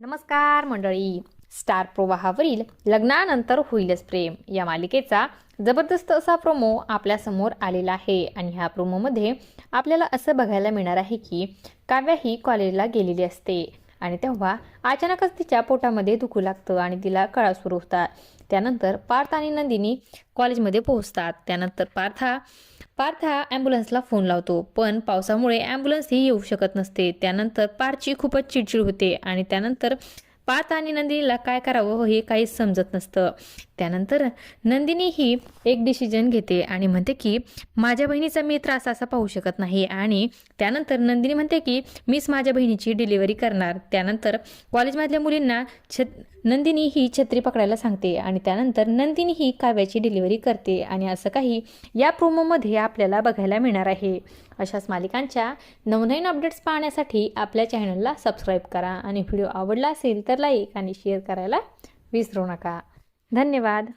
नमस्कार मंडळी. स्टार प्रवाहावरील लग्नानंतर होईलच प्रेम या मालिकेचा जबरदस्त असा प्रोमो आपल्या समोर आलेला आहे आणि ह्या प्रोमोमध्ये आपल्याला असं बघायला मिळणार आहे की काव्या ही कॉलेजला गेलेली असते आणि तेव्हा अचानकच तिच्या पोटामध्ये दुखू लागतं आणि तिला कळा सुरू होतात. त्यानंतर पार्थ आणि नंदिनी कॉलेजमध्ये पोहोचतात. त्यानंतर पार्थ ॲम्ब्युलन्सला फोन लावतो, पण पावसामुळे ॲम्ब्युलन्सही येऊ शकत नसते. त्यानंतर पार्थची खूपच चिडचिड होते आणि त्यानंतर पार्थ आणि नंदिनीला काय करावं हे काहीच समजत नसतं. त्यानंतर नंदिनी ही एक डिसिजन घेते आणि म्हणते की माझ्या बहिणीचा मी त्रास असा पाहू शकत नाही. आणि त्यानंतर नंदिनी म्हणते की मीच माझ्या बहिणीची डिलिव्हरी करणार. त्यानंतर कॉलेजमधल्या मुलींना नंदिनी ही छत्री पकडायला सांगते आणि त्यानंतर नंदिनी ही काव्याची डिलिव्हरी करते आणि असं काही या प्रोमोमध्ये आपल्याला बघायला मिळणार आहे. अशाच मालिकांच्या नवनवीन अपडेट्स पाहण्यासाठी आपल्या चॅनलला सबस्क्राईब करा आणि व्हिडिओ आवडला असेल तर लाईक आणि शेअर करायला विसरू नका. धन्यवाद.